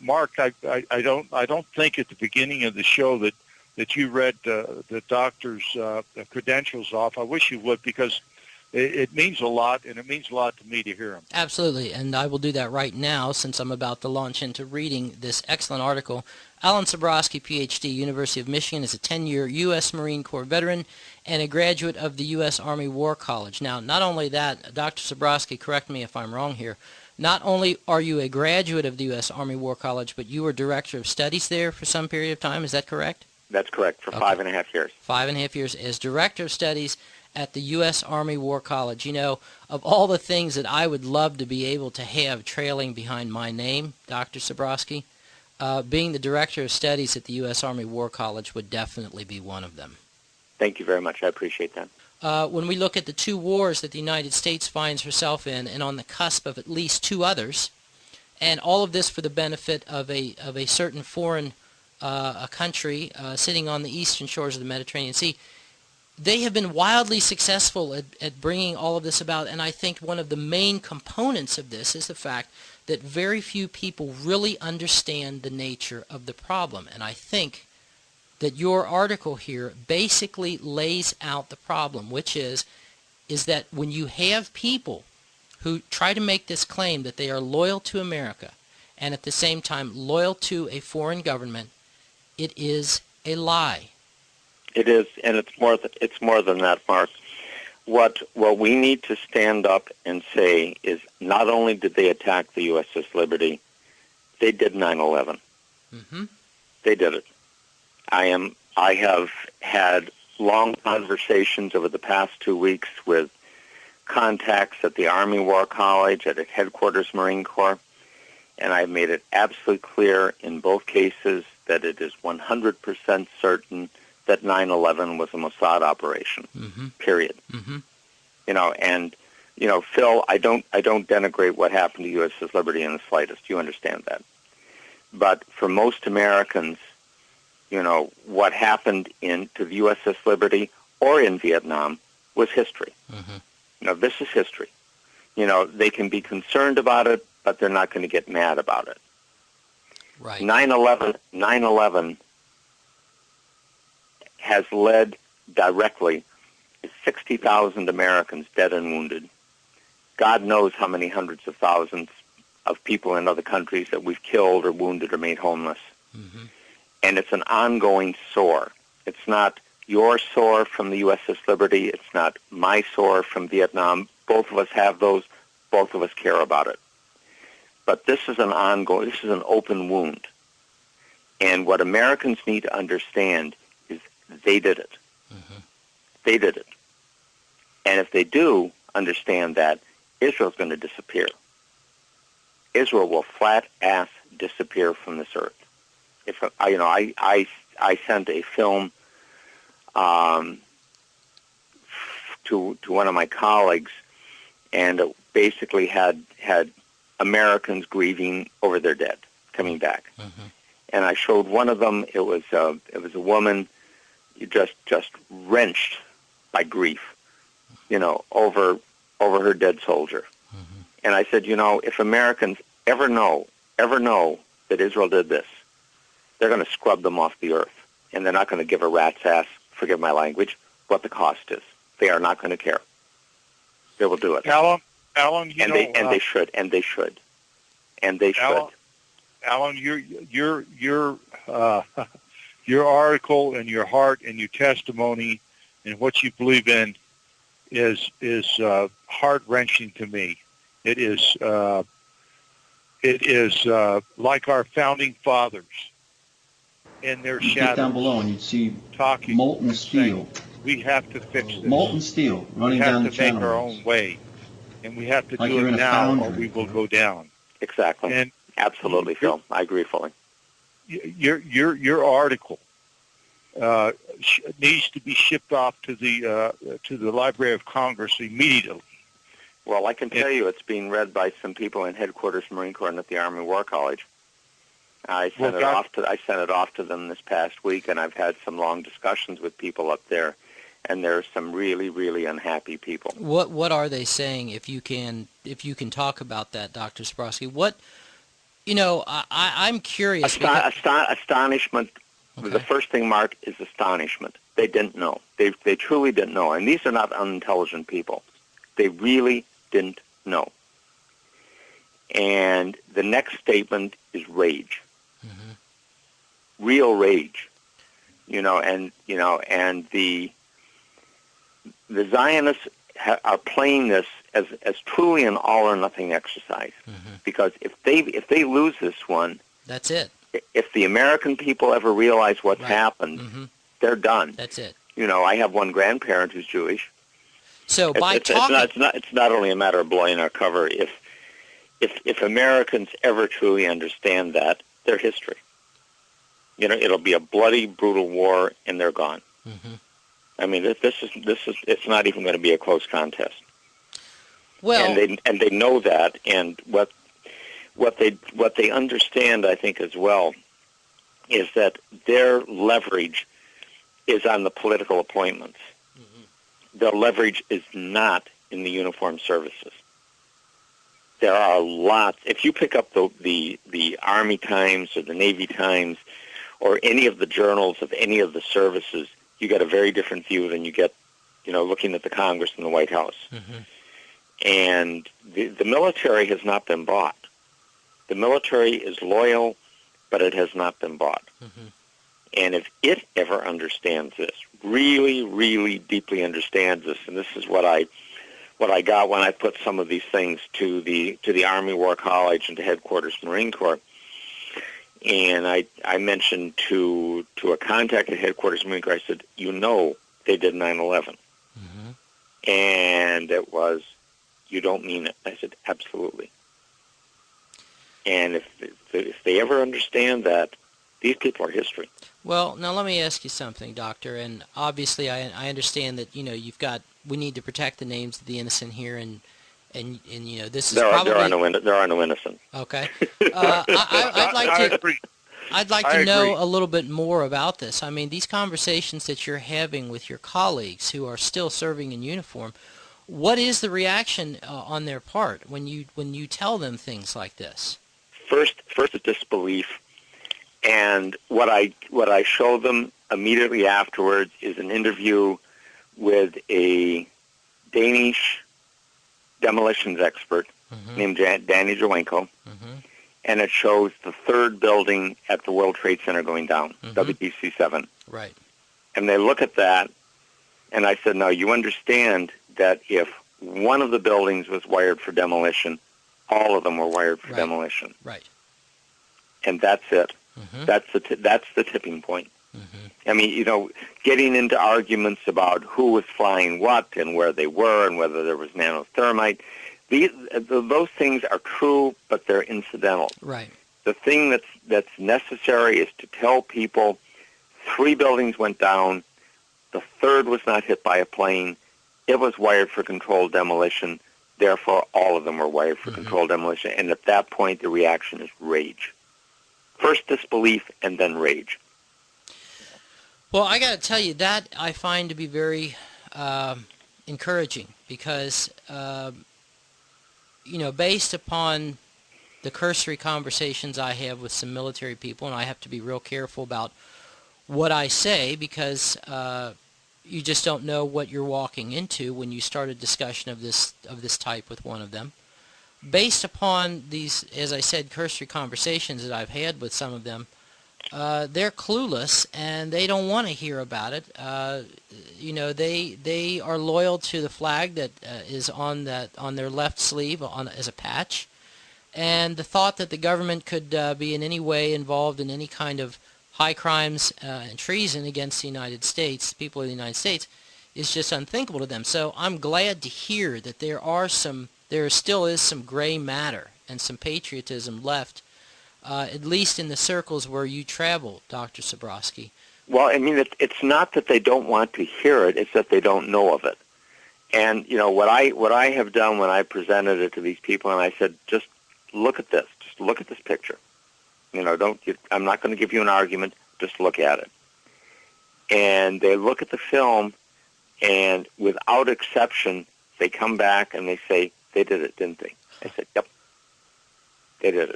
Mark, I don't think at the beginning of the show that you read the doctor's credentials off. I wish you would, because it means a lot, and it means a lot to me to hear them. Absolutely, and I will do that right now since I'm about to launch into reading this excellent article. Alan Sabrosky, Ph.D., University of Michigan, is a 10-year U.S. Marine Corps veteran and a graduate of the U.S. Army War College. Now, not only that, Dr. Sabrosky, correct me if I'm wrong here, not only are you a graduate of the U.S. Army War College, but you were director of studies there for some period of time. Is that correct? That's correct, for 5.5 years. 5.5 years as director of studies at the U.S. Army War College. Of all the things that I would love to be able to have trailing behind my name, Dr. Sabrosky, being the director of studies at the U.S. Army War College would definitely be one of them. Thank you very much. I appreciate that. When we look at the two wars that the United States finds herself in, and on the cusp of at least two others, and all of this for the benefit of a certain foreign a country sitting on the eastern shores of the Mediterranean Sea, they have been wildly successful at bringing all of this about, and I think one of the main components of this is the fact that very few people really understand the nature of the problem, and I think that your article here basically lays out the problem, which is that when you have people who try to make this claim that they are loyal to America and at the same time loyal to a foreign government, it is a lie. It is, and it's more than that, Mark. What we need to stand up and say is not only did they attack the USS Liberty, they did 9/11. Mm-hmm. They did it. I have had long conversations over the past 2 weeks with contacts at the Army War College, at Headquarters Marine Corps, and I've made it absolutely clear in both cases that it is 100% certain that 9/11 was a Mossad operation. Mm-hmm. Period. Mm-hmm. Phil, I don't denigrate what happened to USS Liberty in the slightest. You understand that. But for most Americans, what happened to the USS Liberty or in Vietnam was history. Mm-hmm. This is history. They can be concerned about it, but they're not going to get mad about it. Right. 9/11 has led directly to 60,000 Americans dead and wounded. God knows how many hundreds of thousands of people in other countries that we've killed or wounded or made homeless. Mm-hmm. And it's an ongoing sore. It's not your sore from the USS Liberty. It's not my sore from Vietnam. Both of us have those. Both of us care about it. But this is an open wound. And what Americans need to understand is they did it. Mm-hmm. They did it. And if they do understand that, Israel's going to disappear. Israel will flat-ass disappear from this earth. If I sent a film to one of my colleagues, and it basically had Americans grieving over their dead coming back. Mm-hmm. And I showed one of them. It was a woman just wrenched by grief, over her dead soldier. Mm-hmm. And I said, if Americans ever know that Israel did this, they're going to scrub them off the earth, and they're not going to give a rat's ass, forgive my language, what the cost is. They are not going to care. They will do it. Alan, they should. Alan, your article and your heart and your testimony and what you believe in is heart-wrenching to me. It is like our founding fathers in their shadows. Get down below and you'd see talking, molten steel. We have to fix this. Molten steel running down the channel. We have to make our own way, and we have to like do it now, or foundry. we will go down. Exactly. And absolutely, Phil. I agree fully. Your article needs to be shipped off to the Library of Congress immediately. Well, I can tell you it's being read by some people in Headquarters Marine Corps and at the Army War College. I sent it off to them this past week, and I've had some long discussions with people up there, and there are some really, really unhappy people. What are they saying? If you can talk about that, Dr. Sabrosky, I'm curious. because- Astonishment. Okay. The first thing, Mark, is astonishment. They didn't know. They truly didn't know. And these are not unintelligent people. They really didn't know. And the next statement is rage. Real rage. And the Zionists are playing this as truly an all or nothing exercise. Because if they lose this one, that's it. If the American people ever realize what's happened, they're done. That's it. I have one grandparent who's Jewish. So it's not only a matter of blowing our cover. If Americans ever truly understand that, their history. It'll be a bloody, brutal war, and they're gone. I mean, this is it's not even going to be a close contest. Well, and they know that, and what they understand, I think, as well, is that their leverage is on the political appointments. Their leverage is not in the uniformed services. There are lots. If you pick up the Army Times or the Navy Times or any of the journals of any of the services, you get a very different view than you get, looking at the Congress and the White House. And the military has not been bought. The military is loyal, but it has not been bought. And if it ever understands this, really, really deeply understands this, and this is what I got when I put some of these things to the Army War College and to Headquarters Marine Corps, and I mentioned to a contact at Headquarters Marine Corps, I said, they did 9/11. And it was, you don't mean it. I said, absolutely. And if they ever understand that, these people are history. Well, now let me ask you something, Doctor. And obviously, I understand that we need to protect the names of the innocent here, and this is there probably there are no innocent. Okay. I'd like to know a little bit more about this. I mean, these conversations that you're having with your colleagues who are still serving in uniform, what is the reaction on their part when you tell them things like this? First, a disbelief, and what I show them immediately afterwards is an interview with a Danish demolitions expert named Danny Jowenko, and it shows the third building at the World Trade Center going down, WTC-7. Right. And they look at that, and I said, now you understand that if one of the buildings was wired for demolition, all of them were wired for demolition. Right. And that's it. That's the tipping point. I mean, getting into arguments about who was flying what and where they were and whether there was nanothermite, those things are true, but they're incidental. Right. The thing that's necessary is to tell people 3 buildings went down, the third was not hit by a plane, it was wired for controlled demolition, therefore all of them were wired for controlled demolition, and at that point the reaction is rage. First disbelief and then rage. Well, I got to tell you, that I find to be very encouraging because, based upon the cursory conversations I have with some military people, and I have to be real careful about what I say because you just don't know what you're walking into when you start a discussion of this type with one of them. Based upon these, as I said, cursory conversations that I've had with some of them, they're clueless and they don't want to hear about it. They are loyal to the flag that is on their left sleeve as a patch, and the thought that the government could be in any way involved in any kind of high crimes and treason against the United States, the people of the United States, is just unthinkable to them. So I'm glad to hear that there still is some gray matter and some patriotism left, at least in the circles where you travel, Dr. Sabrosky. Well, I mean, it's not that they don't want to hear it; it's that they don't know of it. And what I have done when I presented it to these people, and I said, just look at this. Just look at this picture. I'm not going to give you an argument. Just look at it. And they look at the film, and without exception, they come back and they say, they did it, didn't they? I said, yep, they did it.